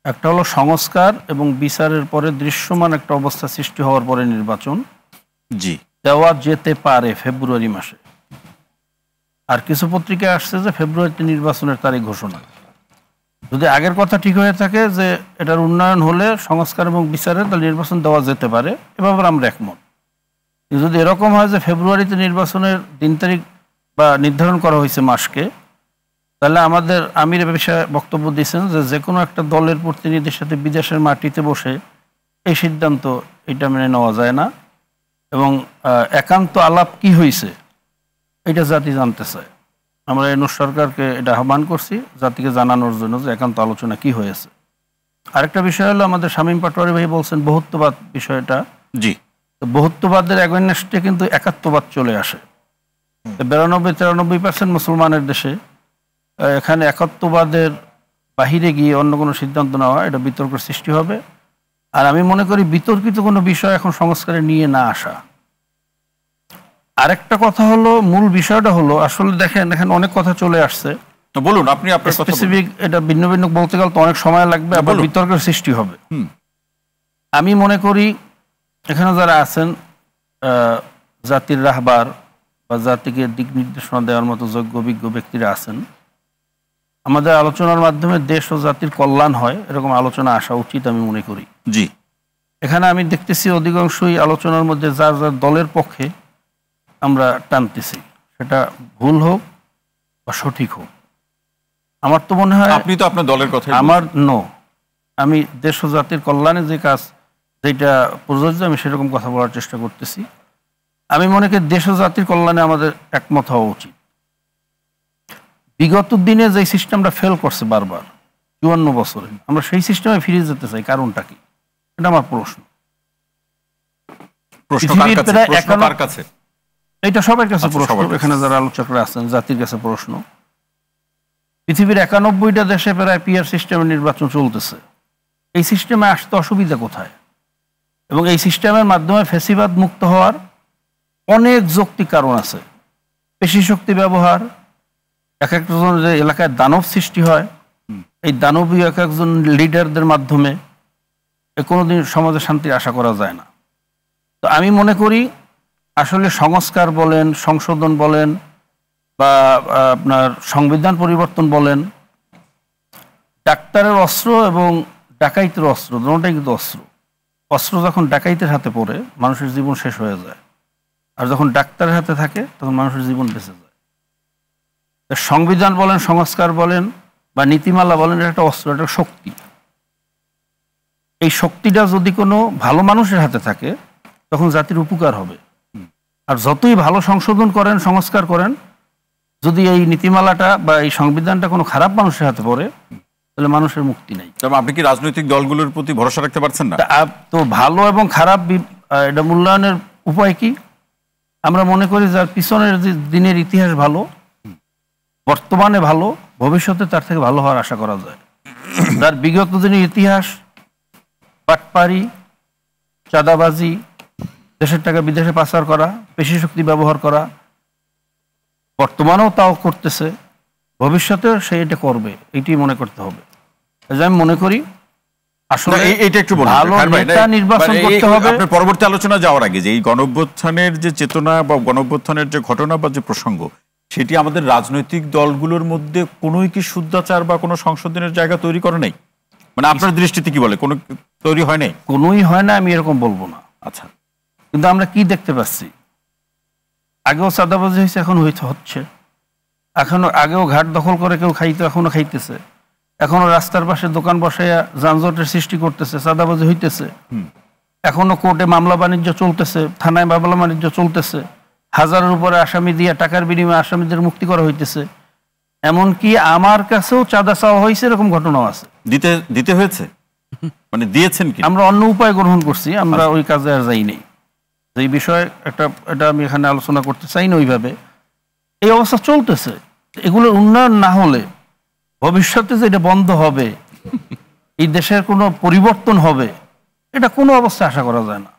একটা হলো সংস্কার এবং বিচারের পরে দৃশ্যমান একটা অবস্থা সৃষ্টি হওয়ার পরে নির্বাচন জি দেওয়া যেতে পারে ফেব্রুয়ারি মাসে। আর কিছু পত্রিকায় আসছে যে ফেব্রুয়ারিতে নির্বাচনের তারিখ ঘোষণা। যদি আগের কথা ঠিক হয়ে থাকে যে এটার উন্নয়ন হলে সংস্কার এবং বিচারে তাহলে নির্বাচন দেওয়া যেতে পারে, এভাবে আমরা একমত। যদি এরকম হয় যে ফেব্রুয়ারিতে নির্বাচনের দিন তারিখ বা নির্ধারণ করা হয়েছে মাসকে, তাহলে আমাদের আমির এ বিষয়ে বক্তব্য দিয়েছেন যে কোনো একটা দলের প্রতিনিধির সাথে বিদেশের মাটিতে বসে এই সিদ্ধান্ত এটা মেনে নেওয়া যায় না, এবং একান্ত আলাপ কি হয়েছে এটা জাতি জানতে চায়। আমরা এনূর সরকারকে এটা আহ্বান করছি জাতিকে জানানোর জন্য যে একান্ত আলোচনা কি হয়েছে। আরেকটা বিষয় হলো আমাদের শামীম পাটোয়ারি ভাই বলছেন বহুত্ববাদ বিষয়টা। জি, তো বহুত্ববাদের এগেইনস্টে কিন্তু একাত্মবাদ চলে আসে। 92-93% মুসলমানের দেশে এখানে একাত্মবাদের বাহিরে গিয়ে অন্য কোনো সিদ্ধান্ত নেওয়া এটা বিতর্কের সৃষ্টি হবে। আর আমি মনে করি বিতর্কিত কোনো বিষয় এখন সংস্কারে নিয়ে না আসা। আরেকটা কথা হলো, মূল বিষয়টা হলো আসলে দেখেন এখানে অনেক কথা চলে আসছে, তো বলুন আপনি আপনার কথা স্পেসিফিক এটা ভিন্ন ভিন্ন বলতে গেলে তো অনেক সময় লাগবে, আবার বিতর্কের সৃষ্টি হবে। আমি মনে করি এখানে যারা আছেন জাতির রাহবার বা জাতিকে দিক নির্দেশনা দেওয়ার মতো যোগ্য বিজ্ঞ ব্যক্তিরা আছেন, আমাদের আলোচনার মাধ্যমে দেশ ও জাতির কল্যাণ হয় এরকম আলোচনা আসা উচিত আমি মনে করি। জি, এখানে আমি দেখতেছি অধিকাংশই আলোচনার মধ্যে যার যার দলের পক্ষে আমরা টানতেছি, সেটা ভুল হোক বা সঠিক হোক। আমার তো মনে হয় আপনি তো আপনার দলের কথা আমার আমি দেশ ও জাতির কল্যাণে যে কাজ যেটা প্রযোজ্য আমি সেরকম কথা বলার চেষ্টা করতেছি। আমি মনে করি দেশ ও জাতির কল্যাণে আমাদের একমত হওয়া উচিত। বিগত দিনে যে সিস্টেমটা ফেল করছে বারবার 54 বছরে, আমরা সেই সিস্টেমে ফিরে যেতে চাই, কারণটা কি? এটা আমার প্রশ্ন। এটা সবার কাছে প্রশ্ন, এখানে যারা আলোচকরা আছেন জাতির কাছে প্রশ্ন। পৃথিবীর 91টা দেশে প্রায় পিআর সিস্টেমের নির্বাচন চলতেছে। এই সিস্টেমে আসতে অসুবিধা কোথায়? এবং এই সিস্টেমের মাধ্যমে ফ্যাসিবাদ মুক্ত হওয়ার অনেক যৌক্তিক কারণ আছে। পেশি শক্তি ব্যবহার, এক একজন যে এলাকায় দানব সৃষ্টি হয়, এই দানবীয় এক একজন লিডারদের মাধ্যমে কোনোদিন সমাজে শান্তির আশা করা যায় না। তো আমি মনে করি আসলে সংস্কার বলেন, সংশোধন বলেন বা আপনার সংবিধান পরিবর্তন বলেন, ডাক্তারের অস্ত্র এবং ডাকাইতের অস্ত্র দুটোটাই কিন্তু অস্ত্র যখন ডাকাইতের হাতে পড়ে মানুষের জীবন শেষ হয়ে যায়, আর যখন ডাক্তারের হাতে থাকে তখন মানুষের জীবন বেঁচে যায়। সংবিধান বলেন, সংস্কার বলেন বা নীতিমালা বলেন, এটা একটা অস্ত্র, একটা শক্তি। এই শক্তিটা যদি কোনো ভালো মানুষের হাতে থাকে তখন জাতির উপকার হবে। আর যতই ভালো সংশোধন করেন, সংস্কার করেন, যদি এই নীতিমালাটা বা এই সংবিধানটা কোনো খারাপ মানুষের হাতে পড়ে তাহলে মানুষের মুক্তি নেই। তবে আপনি কি রাজনৈতিক দলগুলোর প্রতি ভরসা রাখতে পারছেন না? তো ভালো এবং খারাপ এটা মূল্যায়নের উপায় কি? আমরা মনে করি যার পিছনের যে দিনের ইতিহাস ভালো, বর্তমানে ভালো, ভবিষ্যতে তার থেকে ভালো হওয়ার আশা করা যায়। যার বিগত দিনের ইতিহাস বাটপারি, চাঁদাবাজি, দেশের টাকা বিদেশে পাচার করা, পেশি শক্তি ব্যবহার করা, বর্তমানেও তাও করতেছে, ভবিষ্যতেও সে এটা করবে, এইটি মনে করতে হবে। আমি মনে করি আসলে এইটা একটু ভালো নেতা নির্বাচন করতে হবে। আপনার পরবর্তী আলোচনা যাওয়ার আগে যে এই গণঅভ্যুত্থানের যে চেতনা বা গণঅভ্যুত্থানের যে ঘটনা বা যে প্রসঙ্গ, সেটি আমাদের রাজনৈতিক দলগুলোর মধ্যে কোনোই কি শুদ্ধাচার বা কোনো সংশোধনের জায়গা তৈরি করে নাই? মানে আপনার দৃষ্টিতে কি বলে, কোনো তৈরি হয় নাই? কোনোই হয় না, আমি এরকম বলবো না। আচ্ছা, কিন্তু আমরা কি দেখতে পাচ্ছি? আগেও চাঁদাবাজি হয়েছে, এখন হচ্ছে, এখনো আগেও ঘাট দখল করে কেউ খাইতো, এখনো খাইতেছে, এখনো রাস্তার পাশে দোকান বসাইয়া যানজটের সৃষ্টি করতেছে, চাঁদাবাজি হইতেছে, এখনো কোর্টে মামলা বাণিজ্য চলতেছে, থানায় মামলা বাণিজ্য চলতেছে, হাজারের উপরে আসামি দিয়ে টাকার বিনিময়ে আসামিদের মুক্তি করা হইতেছে। এমনকি আমার কাছেও চাঁদা চাওয়া হয়েছে, এরকম ঘটনাও আছে। দিতে হয়েছে, মানে দিয়েছেন কি? আমরা অন্য উপায় গ্রহণ করছি, আমরা ওই কাজে আর যাই নাই। এই বিষয়ে এটা আমি এখানে আলোচনা করতে চাই না ওইভাবে। এই অবস্থা চলতেছে। এগুলোর উন্নয়ন না হলে ভবিষ্যতে যে এটা বন্ধ হবে, এই দেশের কোনো পরিবর্তন হবে, এটা কোনো অবস্থায় আশা করা যায় না।